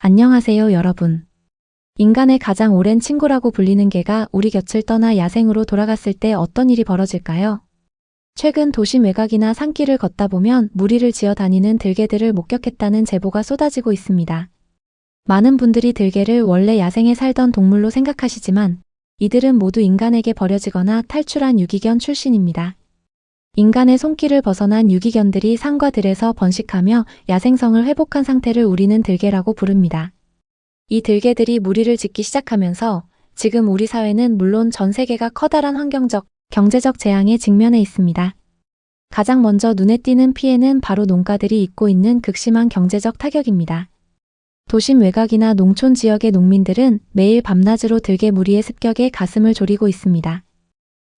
안녕하세요, 여러분. 인간의 가장 오랜 친구라고 불리는 개가 우리 곁을 떠나 야생으로 돌아갔을 때 어떤 일이 벌어질까요? 최근 도심 외곽이나 산길을 걷다 보면 무리를 지어 다니는 들개들을 목격했다는 제보가 쏟아지고 있습니다. 많은 분들이 들개를 원래 야생에 살던 동물로 생각하시지만 이들은 모두 인간에게 버려지거나 탈출한 유기견 출신입니다. 인간의 손길을 벗어난 유기견들이 산과 들에서 번식하며 야생성을 회복한 상태를 우리는 들개라고 부릅니다. 이 들개들이 무리를 짓기 시작하면서 지금 우리 사회는 물론 전 세계가 커다란 환경적, 경제적 재앙에 직면해 있습니다. 가장 먼저 눈에 띄는 피해는 바로 농가들이 입고 있는 극심한 경제적 타격입니다. 도심 외곽이나 농촌 지역의 농민들은 매일 밤낮으로 들개 무리의 습격에 가슴을 졸이고 있습니다.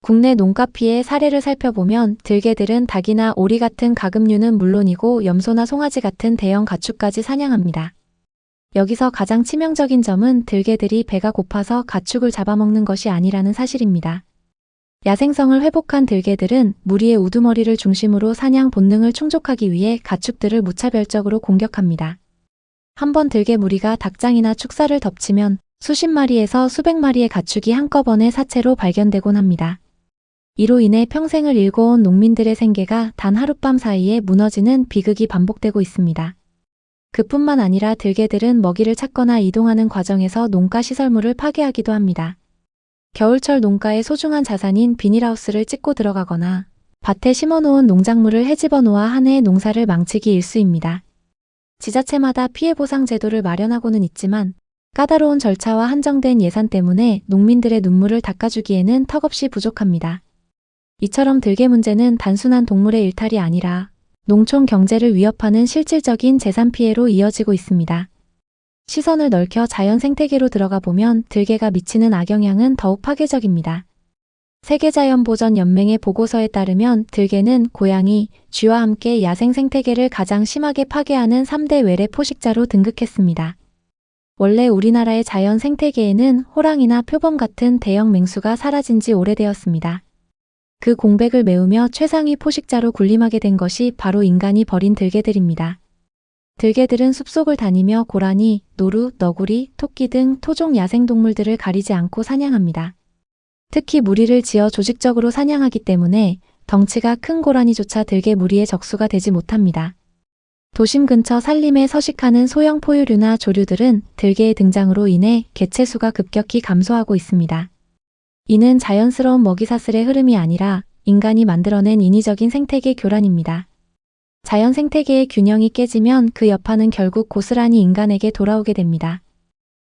국내 농가 피해 사례를 살펴보면 들개들은 닭이나 오리 같은 가금류는 물론이고 염소나 송아지 같은 대형 가축까지 사냥합니다. 여기서 가장 치명적인 점은 들개들이 배가 고파서 가축을 잡아먹는 것이 아니라는 사실입니다. 야생성을 회복한 들개들은 무리의 우두머리를 중심으로 사냥 본능을 충족하기 위해 가축들을 무차별적으로 공격합니다. 한번 들개 무리가 닭장이나 축사를 덮치면 수십 마리에서 수백 마리의 가축이 한꺼번에 사체로 발견되곤 합니다. 이로 인해 평생을 일궈온 농민들의 생계가 단 하룻밤 사이에 무너지는 비극이 반복되고 있습니다. 그뿐만 아니라 들개들은 먹이를 찾거나 이동하는 과정에서 농가 시설물을 파괴하기도 합니다. 겨울철 농가의 소중한 자산인 비닐하우스를 찢고 들어가거나 밭에 심어놓은 농작물을 헤집어 놓아 한 해의 농사를 망치기 일쑤입니다. 지자체마다 피해 보상 제도를 마련하고는 있지만 까다로운 절차와 한정된 예산 때문에 농민들의 눈물을 닦아주기에는 턱없이 부족합니다. 이처럼 들개 문제는 단순한 동물의 일탈이 아니라 농촌 경제를 위협하는 실질적인 재산 피해로 이어지고 있습니다. 시선을 넓혀 자연 생태계로 들어가 보면 들개가 미치는 악영향은 더욱 파괴적입니다. 세계자연보전연맹의 보고서에 따르면 들개는 고양이, 쥐와 함께 야생 생태계를 가장 심하게 파괴하는 3대 외래 포식자로 등극했습니다. 원래 우리나라의 자연 생태계에는 호랑이나 표범 같은 대형 맹수가 사라진 지 오래되었습니다. 그 공백을 메우며 최상위 포식자로 군림하게 된 것이 바로 인간이 버린 들개들입니다. 들개들은 숲속을 다니며 고라니, 노루, 너구리, 토끼 등 토종 야생동물들을 가리지 않고 사냥합니다. 특히 무리를 지어 조직적으로 사냥하기 때문에 덩치가 큰 고라니조차 들개 무리의 적수가 되지 못합니다. 도심 근처 산림에 서식하는 소형 포유류나 조류들은 들개의 등장으로 인해 개체수가 급격히 감소하고 있습니다. 이는 자연스러운 먹이사슬의 흐름이 아니라 인간이 만들어낸 인위적인 생태계 교란입니다. 자연 생태계의 균형이 깨지면 그 여파는 결국 고스란히 인간에게 돌아오게 됩니다.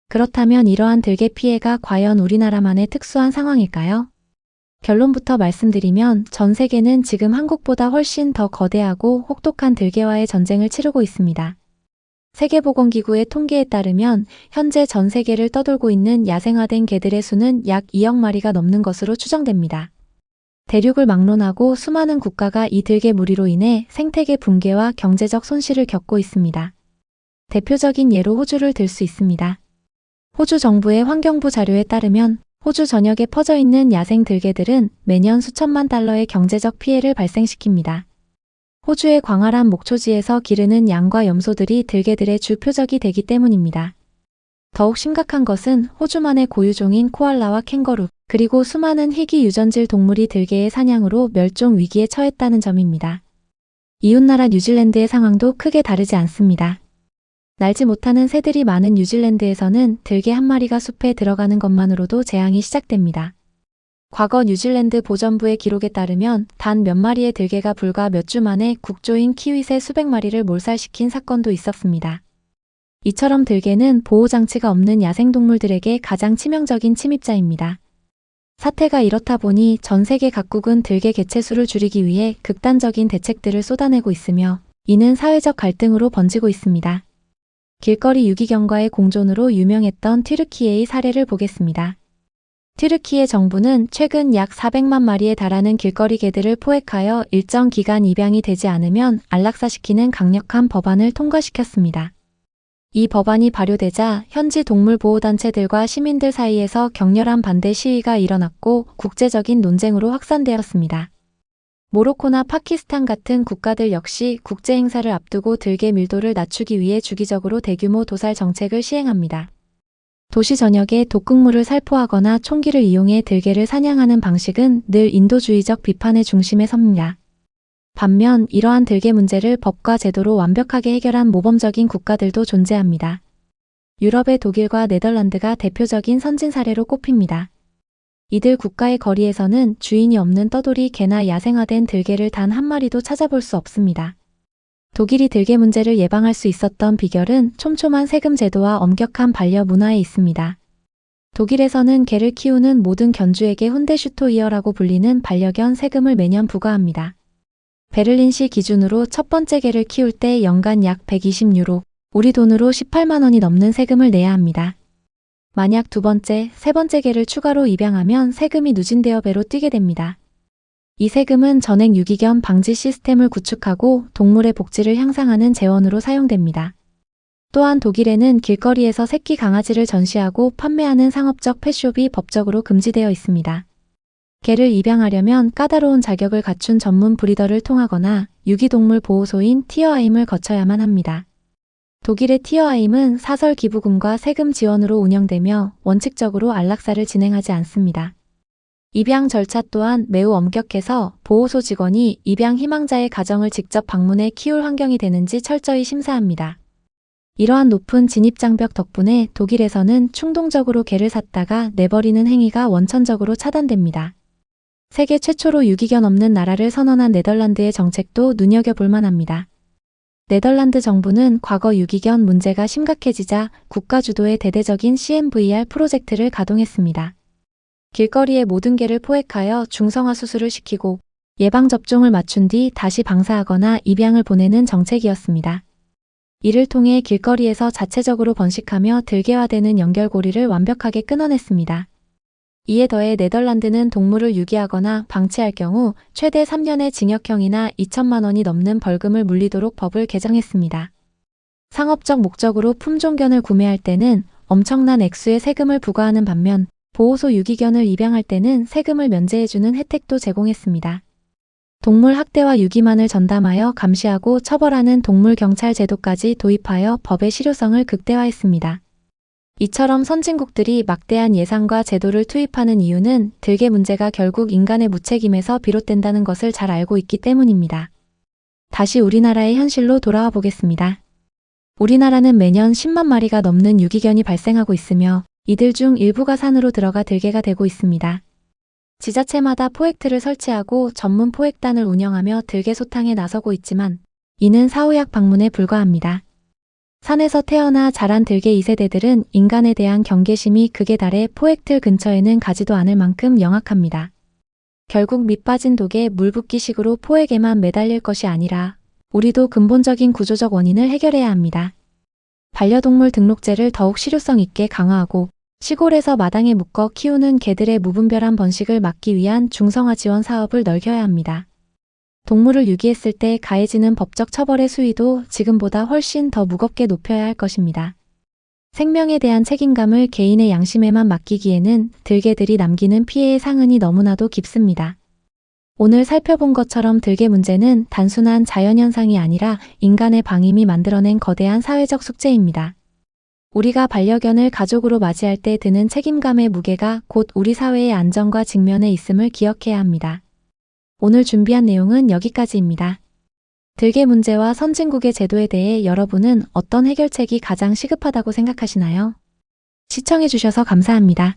그렇다면 이러한 들개 피해가 과연 우리나라만의 특수한 상황일까요? 결론부터 말씀드리면 전 세계는 지금 한국보다 훨씬 더 거대하고 혹독한 들개와의 전쟁을 치르고 있습니다. 세계보건기구의 통계에 따르면 현재 전 세계를 떠돌고 있는 야생화된 개들의 수는 약 2억 마리가 넘는 것으로 추정됩니다. 대륙을 막론하고 수많은 국가가 이 들개 무리로 인해 생태계 붕괴와 경제적 손실을 겪고 있습니다. 대표적인 예로 호주를 들 수 있습니다. 호주 정부의 환경부 자료에 따르면 호주 전역에 퍼져 있는 야생 들개들은 매년 수천만 달러의 경제적 피해를 발생시킵니다. 호주의 광활한 목초지에서 기르는 양과 염소들이 들개들의 주 표적이 되기 때문입니다. 더욱 심각한 것은 호주만의 고유종인 코알라와 캥거루, 그리고 수많은 희귀 유전질 동물이 들개의 사냥으로 멸종 위기에 처했다는 점입니다. 이웃나라 뉴질랜드의 상황도 크게 다르지 않습니다. 날지 못하는 새들이 많은 뉴질랜드에서는 들개 한 마리가 숲에 들어가는 것만으로도 재앙이 시작됩니다. 과거 뉴질랜드 보전부의 기록에 따르면 단 몇 마리의 들개가 불과 몇 주 만에 국조인 키윗의 수백 마리를 몰살시킨 사건도 있었습니다. 이처럼 들개는 보호장치가 없는 야생동물들에게 가장 치명적인 침입자입니다. 사태가 이렇다 보니 전 세계 각국은 들개 개체수를 줄이기 위해 극단적인 대책들을 쏟아내고 있으며 이는 사회적 갈등으로 번지고 있습니다. 길거리 유기견과의 공존으로 유명했던 튀르키예의 사례를 보겠습니다. 튀르키예 정부는 최근 약 400만 마리에 달하는 길거리 개들을 포획하여 일정 기간 입양이 되지 않으면 안락사시키는 강력한 법안을 통과시켰습니다. 이 법안이 발효되자 현지 동물보호단체들과 시민들 사이에서 격렬한 반대 시위가 일어났고 국제적인 논쟁으로 확산되었습니다. 모로코나 파키스탄 같은 국가들 역시 국제 행사를 앞두고 들개 밀도를 낮추기 위해 주기적으로 대규모 도살 정책을 시행합니다. 도시 전역에 독극물을 살포하거나 총기를 이용해 들개를 사냥하는 방식은 늘 인도주의적 비판의 중심에 섭니다. 반면 이러한 들개 문제를 법과 제도로 완벽하게 해결한 모범적인 국가들도 존재합니다. 유럽의 독일과 네덜란드가 대표적인 선진 사례로 꼽힙니다. 이들 국가의 거리에서는 주인이 없는 떠돌이 개나 야생화된 들개를 단 한 마리도 찾아볼 수 없습니다. 독일이 들개 문제를 예방할 수 있었던 비결은 촘촘한 세금 제도와 엄격한 반려 문화에 있습니다. 독일에서는 개를 키우는 모든 견주에게 훈데슈토이어라고 불리는 반려견 세금을 매년 부과합니다. 베를린시 기준으로 첫 번째 개를 키울 때 연간 약 120유로, 우리 돈으로 18만 원이 넘는 세금을 내야 합니다. 만약 두 번째, 세 번째 개를 추가로 입양하면 세금이 누진되어 배로 뛰게 됩니다. 이 세금은 전액 유기견 방지 시스템을 구축하고 동물의 복지를 향상하는 재원으로 사용됩니다. 또한 독일에는 길거리에서 새끼 강아지를 전시하고 판매하는 상업적 펫숍이 법적으로 금지되어 있습니다. 개를 입양하려면 까다로운 자격을 갖춘 전문 브리더를 통하거나 유기동물 보호소인 티어아임을 거쳐야만 합니다. 독일의 티어아임은 사설 기부금과 세금 지원으로 운영되며 원칙적으로 안락사를 진행하지 않습니다. 입양 절차 또한 매우 엄격해서 보호소 직원이 입양 희망자의 가정을 직접 방문해 키울 환경이 되는지 철저히 심사합니다. 이러한 높은 진입장벽 덕분에 독일에서는 충동적으로 개를 샀다가 내버리는 행위가 원천적으로 차단됩니다. 세계 최초로 유기견 없는 나라를 선언한 네덜란드의 정책도 눈여겨볼 만합니다. 네덜란드 정부는 과거 유기견 문제가 심각해지자 국가 주도의 대대적인 CMVR 프로젝트를 가동했습니다. 길거리에 모든 개를 포획하여 중성화 수술을 시키고 예방접종을 맞춘 뒤 다시 방사하거나 입양을 보내는 정책이었습니다. 이를 통해 길거리에서 자체적으로 번식하며 들개화되는 연결고리를 완벽하게 끊어냈습니다. 이에 더해 네덜란드는 동물을 유기하거나 방치할 경우 최대 3년의 징역형이나 2천만 원이 넘는 벌금을 물리도록 법을 개정했습니다. 상업적 목적으로 품종견을 구매할 때는 엄청난 액수의 세금을 부과하는 반면 보호소 유기견을 입양할 때는 세금을 면제해주는 혜택도 제공했습니다. 동물 학대와 유기만을 전담하여 감시하고 처벌하는 동물경찰 제도까지 도입하여 법의 실효성을 극대화했습니다. 이처럼 선진국들이 막대한 예산과 제도를 투입하는 이유는 들개 문제가 결국 인간의 무책임에서 비롯된다는 것을 잘 알고 있기 때문입니다. 다시 우리나라의 현실로 돌아와 보겠습니다. 우리나라는 매년 10만 마리가 넘는 유기견이 발생하고 있으며 이들 중 일부가 산으로 들어가 들개가 되고 있습니다. 지자체마다 포획틀을 설치하고 전문 포획단을 운영하며 들개 소탕에 나서고 있지만 이는 사후약 방문에 불과합니다. 산에서 태어나 자란 들개 2세대들은 인간에 대한 경계심이 극에 달해 포획틀 근처에는 가지도 않을 만큼 영악합니다. 결국 밑 빠진 독에 물 붓기식으로 포획에만 매달릴 것이 아니라 우리도 근본적인 구조적 원인을 해결해야 합니다. 반려동물 등록제를 더욱 실효성 있게 강화하고 시골에서 마당에 묶어 키우는 개들의 무분별한 번식을 막기 위한 중성화 지원 사업을 넓혀야 합니다. 동물을 유기했을 때 가해지는 법적 처벌의 수위도 지금보다 훨씬 더 무겁게 높여야 할 것입니다. 생명에 대한 책임감을 개인의 양심에만 맡기기에는 들개들이 남기는 피해의 상흔이 너무나도 깊습니다. 오늘 살펴본 것처럼 들개 문제는 단순한 자연현상이 아니라 인간의 방임이 만들어낸 거대한 사회적 숙제입니다. 우리가 반려견을 가족으로 맞이할 때 드는 책임감의 무게가 곧 우리 사회의 안전과 직면해 있음을 기억해야 합니다. 오늘 준비한 내용은 여기까지입니다. 들개 문제와 선진국의 제도에 대해 여러분은 어떤 해결책이 가장 시급하다고 생각하시나요? 시청해주셔서 감사합니다.